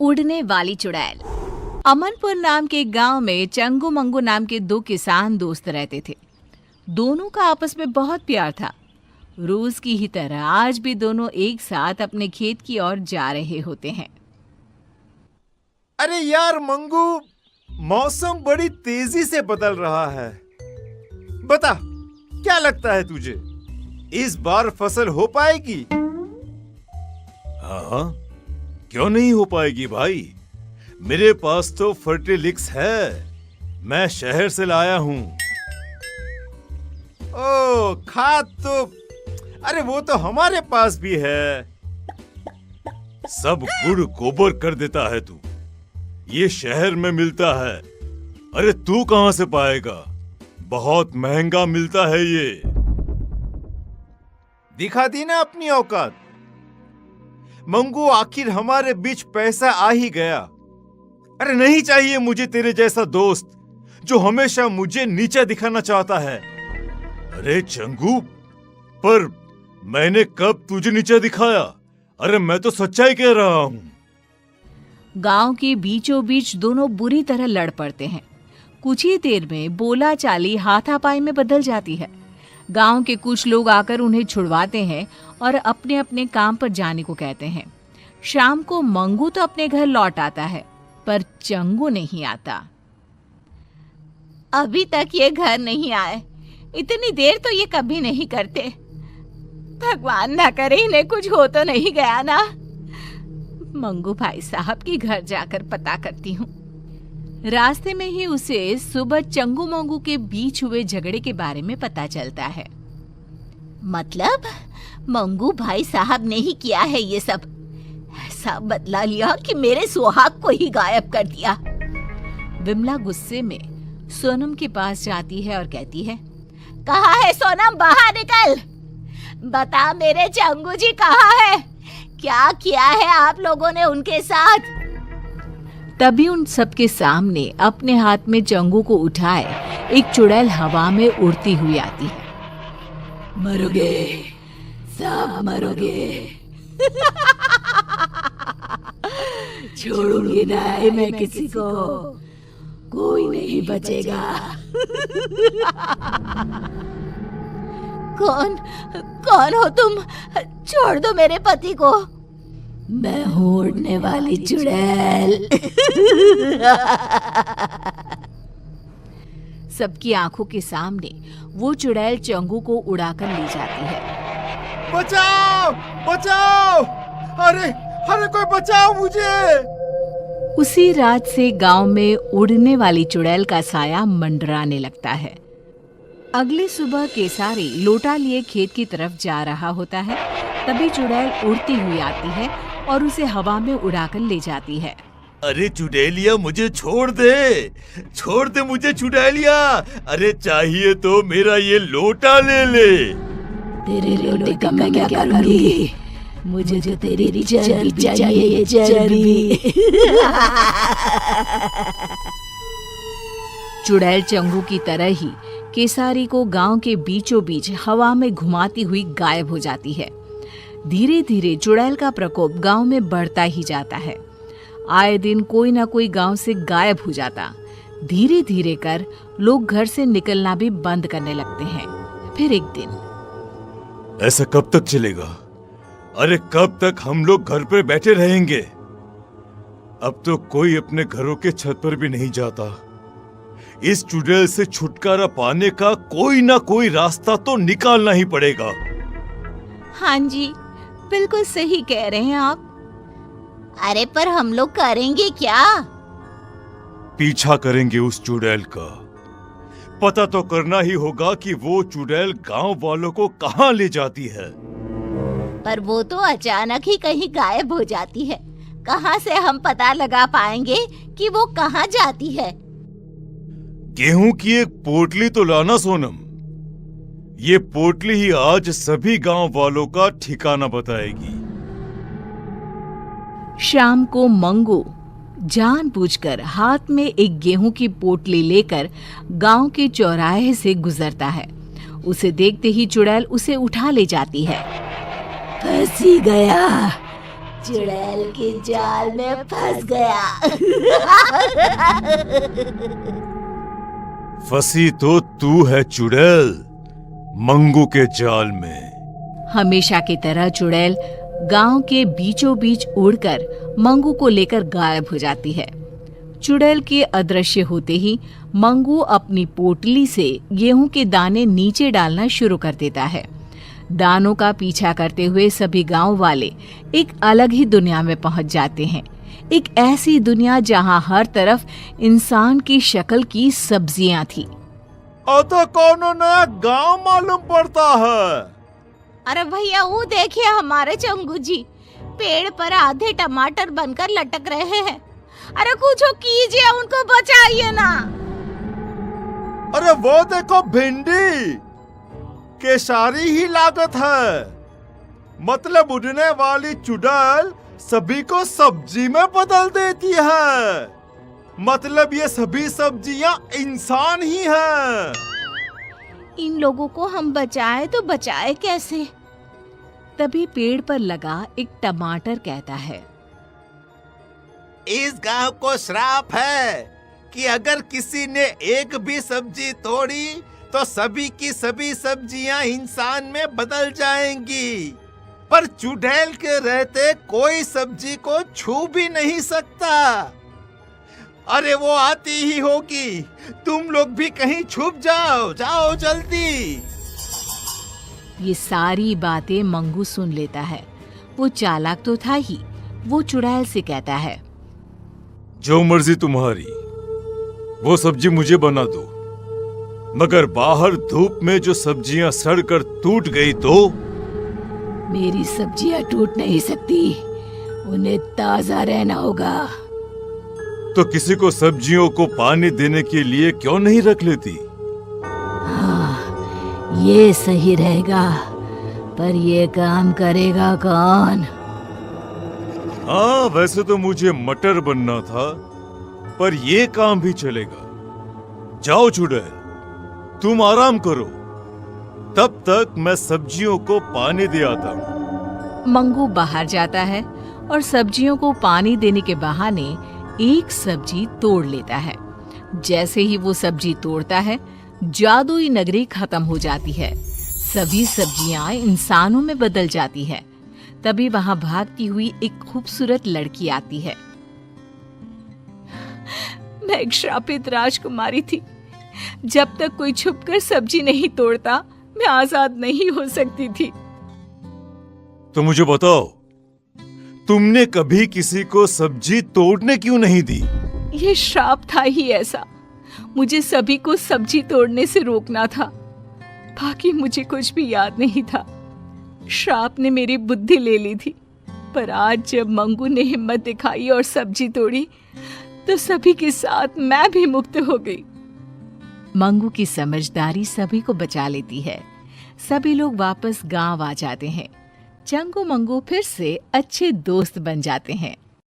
उड़ने वाली चुड़ैल। अमनपुर नाम के गांव में चंगू मंगू नाम के दो किसान दोस्त रहते थे। दोनों का आपस में बहुत प्यार था। रोज की ही तरह आज भी दोनों एक साथ अपने खेत की ओर जा रहे होते हैं। अरे यार मंगू, मौसम बड़ी तेजी से बदल रहा है। बता, क्या लगता है तुझे, इस बार फसल हो पाएगी? हाँ, क्यों नहीं हो पाएगी भाई। मेरे पास तो फर्टिलिक्स है, मैं शहर से लाया हूँ। ओ, खाद तो अरे वो तो हमारे पास भी है। सब गुड़ गोबर कर देता है तू, ये शहर में मिलता है। अरे तू कहाँ से पाएगा, बहुत महंगा मिलता है ये। दिखा दी ना अपनी औकात। मंगू, आखिर हमारे बीच पैसा आ ही गया। अरे नहीं चाहिए मुझे तेरे जैसा दोस्त जो हमेशा मुझे नीचे दिखाना चाहता है। अरे चंगू, पर मैंने कब तुझे नीचे दिखाया? अरे मैं तो सच्चाई कह रहा हूँ। गांव के बीचों बीच दोनों बुरी तरह लड़ पड़ते हैं। कुछ ही देर में बोला चाली हाथापाई में बदल जाती है। गांव के कुछ लोग आकर उन्हें छुड़वाते हैं और अपने अपने काम पर जाने को कहते हैं। शाम को मंगू तो अपने घर लौट आता है, पर चंगू नहीं आता। अभी तक ये घर नहीं आए। इतनी देर तो ये कभी नहीं करते। भगवान ना करे इन्हें कुछ हो तो नहीं गया ना। मंगू भाई साहब के घर जाकर पता करती हूँ। रास्ते में ही उसे सुबह चंगू मंगू के बीच हुए झगड़े के बारे में पता चलता है। मतलब मंगू भाई साहब ने ही किया है ये सब। ऐसा बदला लिया कि मेरे सुहाग को ही गायब कर दिया। विमला गुस्से में सोनम के पास जाती है और कहती है, कहाँ है सोनम, बाहर निकल। बता मेरे चंगू जी कहाँ है? क्या किया है आप लोगों ने उनके साथ? तभी उन सबके सामने अपने हाथ में चंगू को उठाए एक चुड़ैल हवा में उड़ती हुई आती है। मरोगे, सब मरोगे। छोड़ूंगी नहीं मैं किसी को, कोई नहीं बचेगा। कौन हो तुम? छोड़ दो मेरे पति को। मैं हूँ उड़ने वाली चुड़ैल। सबकी आंखों के सामने वो चुड़ैल चंगू को उड़ाकर ले जाती है। बचाओ, बचाओ! अरे अरे कोई बचाओ मुझे! उसी रात से गांव में उड़ने वाली चुड़ैल का साया मंडराने लगता है। अगली सुबह केसारी लोटा लिए खेत की तरफ जा रहा होता है। तभी चुड़ैल उड़ती हुई आती है और उसे हवा में उड़ाकर ले जाती है। अरे चुड़ैलिया, मुझे छोड़ दे मुझे चुड़ैलिया। अरे चाहिए तो मेरा ये लोटा ले ले। तेरे लोटे का मैं क्या करूंगी? मुझे जो तेरी चर्बी चाहिए, चर्बी। चुड़ैल चंगू की तरह ही केसारी को गांव के बीचों बीच हवा में घुमाती हुई गायब हो जाती है। धीरे धीरे चुड़ैल का प्रकोप गांव में बढ़ता ही जाता है। आए दिन कोई ना कोई गांव से गायब हो जाता। धीरे धीरे कर लोग घर से निकलना भी बंद करने लगते हैं। फिर एक दिन, ऐसा कब तक चलेगा? अरे कब तक हम लोग घर पर बैठे रहेंगे? अब तो कोई अपने घरों के छत पर भी नहीं जाता। इस चुड़ैल से छुटकारा पाने का कोई ना कोई रास्ता तो निकालना ही पड़ेगा। हाँ जी, बिल्कुल सही कह रहे हैं आप। अरे पर हम लोग करेंगे क्या? पीछा करेंगे उस चुड़ैल का। पता तो करना ही होगा कि वो चुड़ैल गांव वालों को कहाँ ले जाती है। पर वो तो अचानक ही कहीं गायब हो जाती है। कहाँ से हम पता लगा पाएंगे कि वो कहाँ जाती है? गेहूं की एक पोटली तो लाना सोनम। ये पोटली ही आज सभी गांव वालों का ठिकाना बताएगी। शाम को मंगू जानबूझकर हाथ में एक गेहूं की पोटली लेकर गांव के चौराहे से गुजरता है। उसे देखते ही चुड़ैल उसे उठा ले जाती है। फंसी गया, चुड़ैल के जाल में फंस गया। फंसी तो तू है चुड़ैल, मंगू के जाल में। हमेशा की तरह चुड़ैल गांव के बीचों बीच उड़कर मंगू को लेकर गायब हो जाती है। चुड़ैल के अदृश्य होते ही मंगू अपनी पोटली से गेहूं के दाने नीचे डालना शुरू कर देता है। दानों का पीछा करते हुए सभी गांव वाले एक अलग ही दुनिया में पहुंच जाते हैं। एक ऐसी दुनिया जहां हर तरफ इंसान की शक्ल की सब्जियां थी। तो कौन नया गांव मालूम पड़ता है। अरे भैया वो देखिए हमारे चंगू जी पेड़ पर आधे टमाटर बनकर लटक रहे हैं। अरे कुछ कीजिए, उनको बचाइए ना। अरे वो देखो भिंडी, केसारी ही लागत है। मतलब उड़ने वाली चुड़ैल सभी को सब्जी में बदल देती है। मतलब ये सभी सब्जियां इंसान ही हैं। इन लोगों को हम बचाए तो बचाए कैसे? तभी पेड़ पर लगा एक टमाटर कहता है, इस गांव को श्राप है कि अगर किसी ने एक भी सब्जी तोड़ी तो सभी की सभी सब्जियां इंसान में बदल जाएंगी। पर चुड़ैल के रहते कोई सब्जी को छू भी नहीं सकता। अरे वो आती ही होगी, तुम लोग भी कहीं छुप जाओ, जाओ जल्दी। ये सारी बातें मंगू सुन लेता है। वो चालाक तो था ही। वो चुड़ैल से कहता है, जो मर्जी तुम्हारी, वो सब्जी मुझे बना दो, मगर बाहर धूप में जो सब्जियां सड़कर टूट गई तो? मेरी सब्जियां टूट नहीं सकती, उन्हें ताजा रहना होगा। तो किसी को सब्जियों को पानी देने के लिए क्यों नहीं रख लेती? हाँ, ये सही रहेगा, पर ये काम करेगा कौन? हाँ, वैसे तो मुझे मटर बनना था, पर ये काम भी चलेगा। जाओ चुड़ैल, तुम आराम करो, तब तक मैं सब्जियों को पानी दे आता हूँ। मंगू बाहर जाता है और सब्जियों को पानी देने के बहाने एक सब्जी तोड़ लेता है। जैसे ही वो सब्जी तोड़ता है, जादुई नगरी खत्म हो जाती है। सभी सब्जियां इंसानों में बदल जाती है। तभी वहां भागती हुई एक खूबसूरत लड़की आती है। मैं एक श्रापित राजकुमारी थी। जब तक कोई छुपकर सब्जी नहीं तोड़ता, मैं आजाद नहीं हो सकती थी। तो मुझे बताओ, तुमने कभी किसी को सब्जी तोड़ने क्यों नहीं दी? ये श्राप था ही ऐसा। मुझे सभी को सब्जी तोड़ने से रोकना था। बाकी मुझे कुछ भी याद नहीं था। श्राप ने मेरी बुद्धि ले ली थी। पर आज जब मंगू ने हिम्मत दिखाई और सब्जी तोड़ी, तो सभी के साथ मैं भी मुक्त हो गई। मंगू की समझदारी सभी को बचा लेती है। सभी लोग वापस गांव आ जाते हैं। चंगू मंगू फिर से अच्छे दोस्त बन जाते हैं।